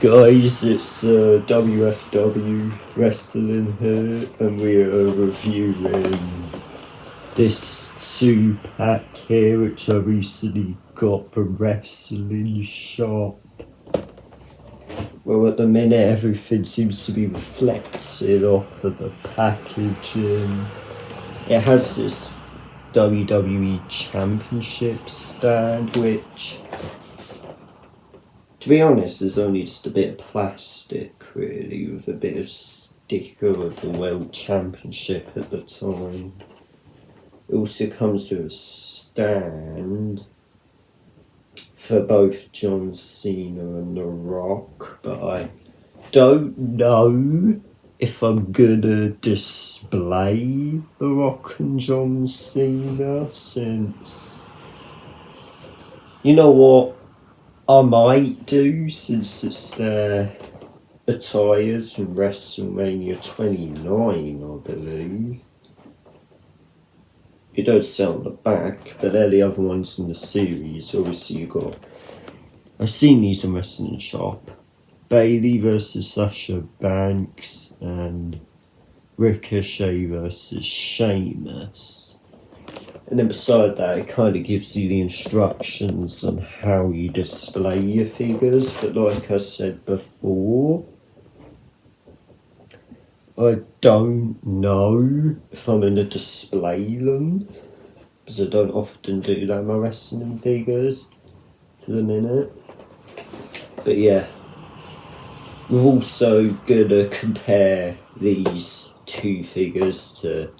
guys, it's WFW Wrestling here, and we are reviewing this 2-pack here, which I recently got from Wrestling Shop. Well, at the minute, everything seems to be reflected off of the packaging. It has this WWE Championship stand, which, to be honest, is only just a bit of plastic, really, with a bit of sticker of the World Championship at the time. It also comes with a stand for both John Cena and The Rock, but I don't know if I'm gonna display The Rock and John Cena, since, you know what, I might do, since it's their attires from WrestleMania 29, I believe. It does say on the back, but they're the other ones in the series. Obviously, I've seen these in Wrestling Shop. Bailey versus Sasha Banks and Ricochet versus Sheamus. And then beside that, it kind of gives you the instructions on how you display your figures. But like I said before, I don't know if I'm going to display them, because I don't often do that in my wrestling figures for the minute. But yeah, we're also going to compare these two figures to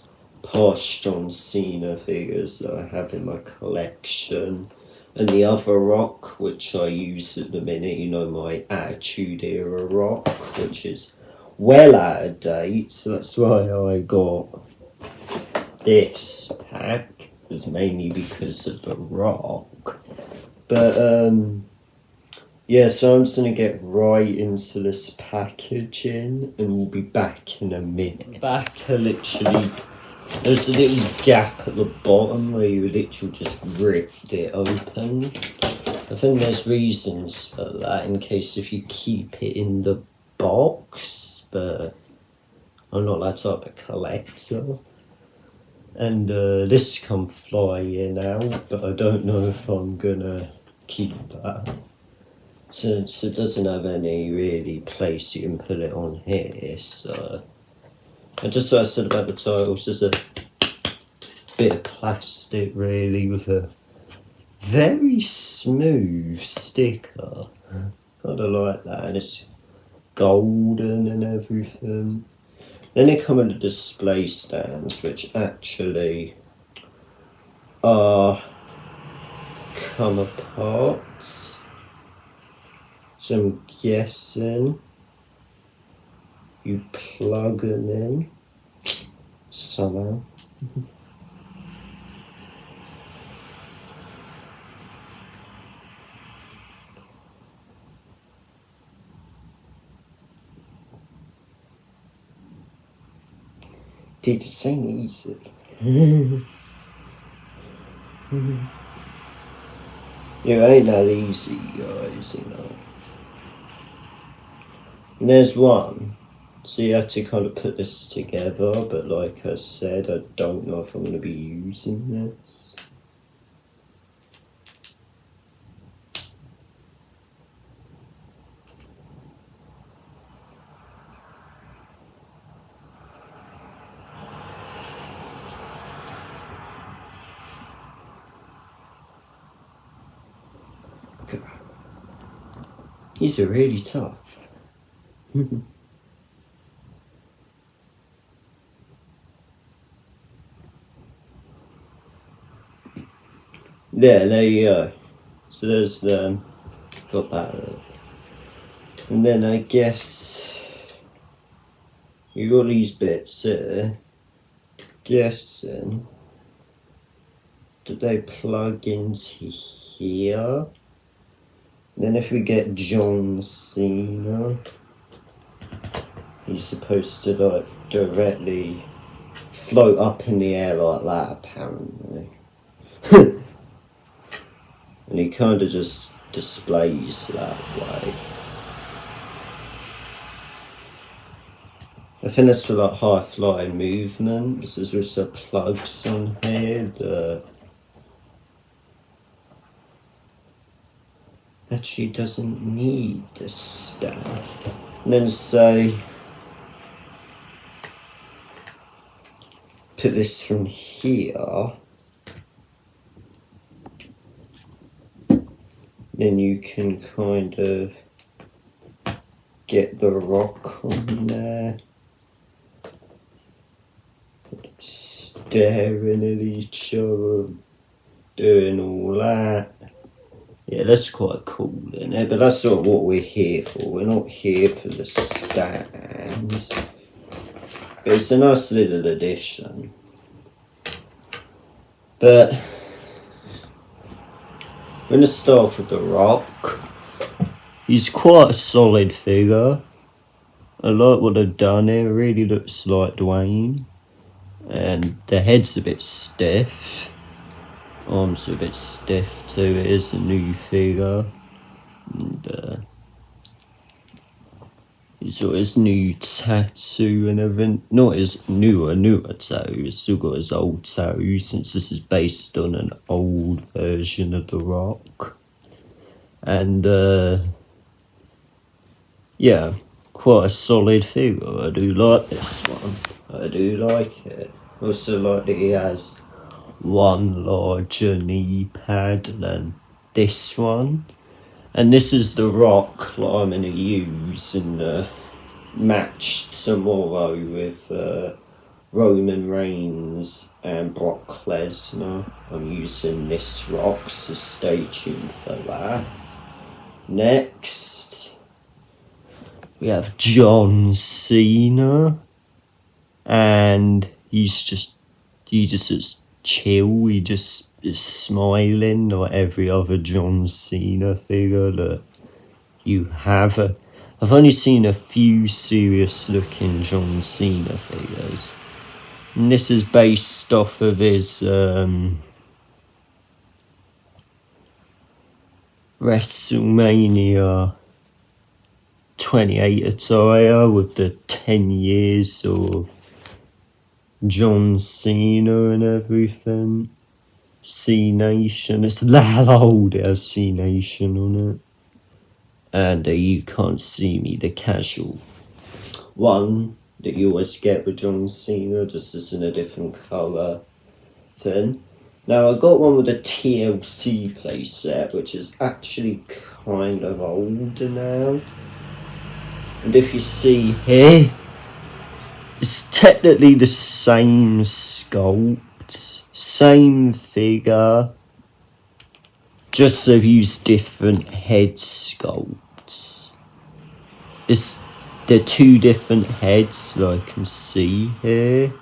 past John Cena figures that I have in my collection, and the other Rock, which I use at the minute, you know, my Attitude Era Rock, which is well out of date, so that's why I got this pack. It was mainly because of The Rock. But yeah, so I'm just going to get right into this packaging, and we'll be back in a minute. Back, literally, there's a little gap at the bottom where you literally just ripped it open. I think there's reasons for that, in case if you keep it in the box, but I'm not that type of collector. And this come flying out, but I don't know if I'm gonna keep that, since it doesn't have any really place you can put it on here. So, and just what I said about the titles, there's a bit of plastic really with a very smooth sticker. Kinda like that, and it's golden and everything. Then they come in the display stands, which actually are come apart. So I'm guessing you plug them in somehow. Dude, this ain't easy. It ain't that easy, guys, you know. And there's one. So you have to kind of put this together, but like I said, I don't know if I'm going to be using this. These are really tough. There you go. So there's them. Got that. And then I guess you got these bits here. Guessing, do they plug into here? Then if we get John Cena, he's supposed to like directly float up in the air like that, apparently. And he kind of just displays that way. I think that's for like high flying movements. There's also plugs on here that actually doesn't need the stand. And then say put this from here, then you can kind of get the rock on there, staring at each other, doing all that. Yeah, that's quite cool, isn't it? But that's not what we're here for. We're not here for the stands. But it's a nice little addition. But I'm going to start with the Rock. He's quite a solid figure. I like what they've done here. It really looks like Dwayne. And the head's a bit stiff. Arms are a bit stiff too. It is a new figure. And he's got his new tattoo and everything. Not his newer tattoo. He's still got his old tattoo, since this is based on an old version of The Rock. And yeah, quite a solid figure. I do like this one. I do like it. Also like that he has one larger knee pad than this one. And this is the Rock that I'm going to use in the match tomorrow with Roman Reigns and Brock Lesnar. I'm using this Rock, so stay tuned for that. Next, we have John Cena. And he just looks chill. He just is smiling like every other John Cena figure that you have. I've only seen a few serious looking John Cena figures, and this is based off of his WrestleMania 28 attire with the 10 years of John Cena and everything. C-Nation. It's that old. It has C-Nation on it. And you can't see me, the casual one that you always get with John Cena, just as in a different colour thing. Now I got one with a TLC playset, which is actually kind of older now. And if you see here, it's technically the same sculpt, same figure, just they've used different head sculpts. They're two different heads that I can see here.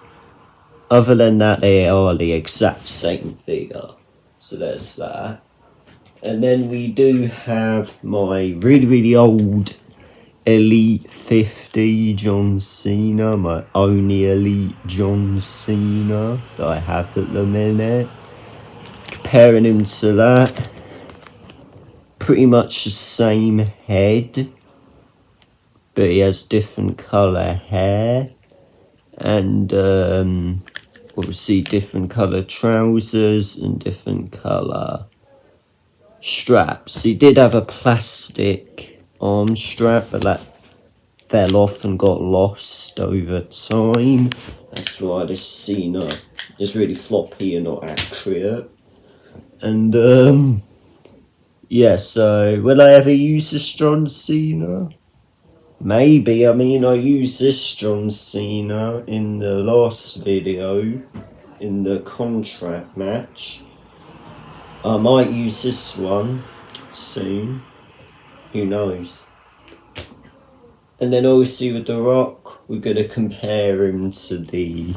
Other than that, they are the exact same figure. So there's that. And then we do have my really, really old Elite 50 John Cena, my only Elite John Cena that I have at the minute. Comparing him to that, pretty much the same head, but he has different colour hair, and obviously different colour trousers and different colour straps. He did have a plastic arm strap, but that fell off and got lost over time. That's why this Cena is really floppy and not accurate. And yeah, so will I ever use this John Cena? Maybe. I mean, I used this John Cena in the last video in the contract match. I might use this one soon. Who knows? And then obviously with The Rock, we're going to compare him to the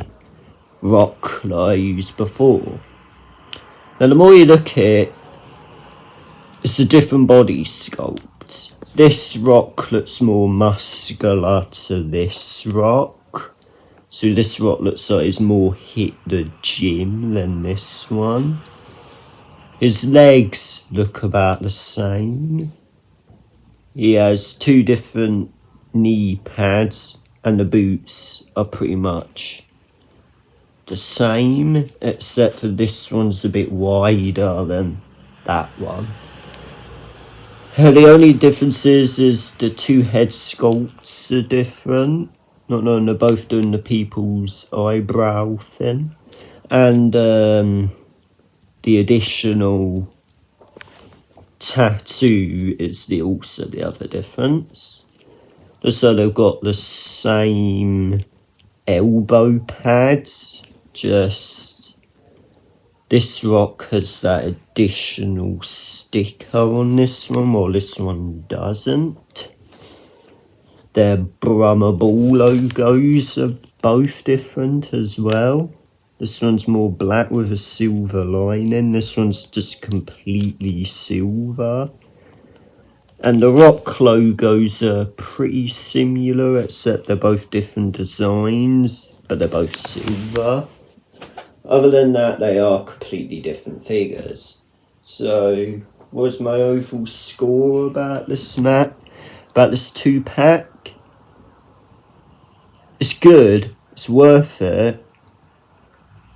Rock that I used before. Now the more you look at it, it's a different body sculpt. This Rock looks more muscular to this Rock. So this Rock looks like he's more hit the gym than this one. His legs look about the same. He has two different knee pads, and the boots are pretty much the same, except for this one's a bit wider than that one. The only difference is the two head sculpts are different. Not knowing they're both doing the people's eyebrow thing. And the additional tattoo is also the other difference. So they've got the same elbow pads, just this rock has that additional sticker on this one, while this one doesn't. Their Brummer Ball logos are both different as well. This one's more black with a silver lining. This one's just completely silver. And the rock logos are pretty similar, except they're both different designs, but they're both silver. Other than that, they are completely different figures. So, what's my overall score about this map? About this 2-pack? It's good, it's worth it.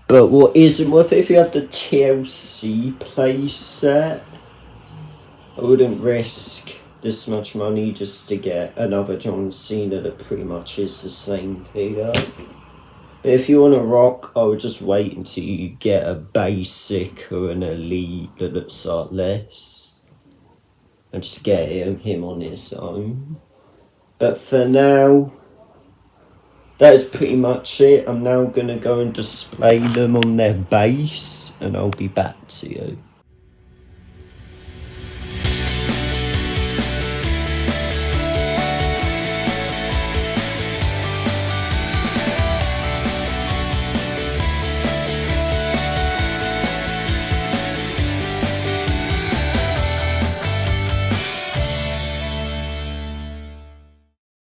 But what isn't worth it, if you have the TLC playset, I wouldn't risk this much money just to get another John Cena that pretty much is the same figure. But if you want a rock, I would just wait until you get a basic or an elite that looks like this, and just get him on his own. But for now, that is pretty much it. I'm now going to go and display them on their base, and I'll be back to you.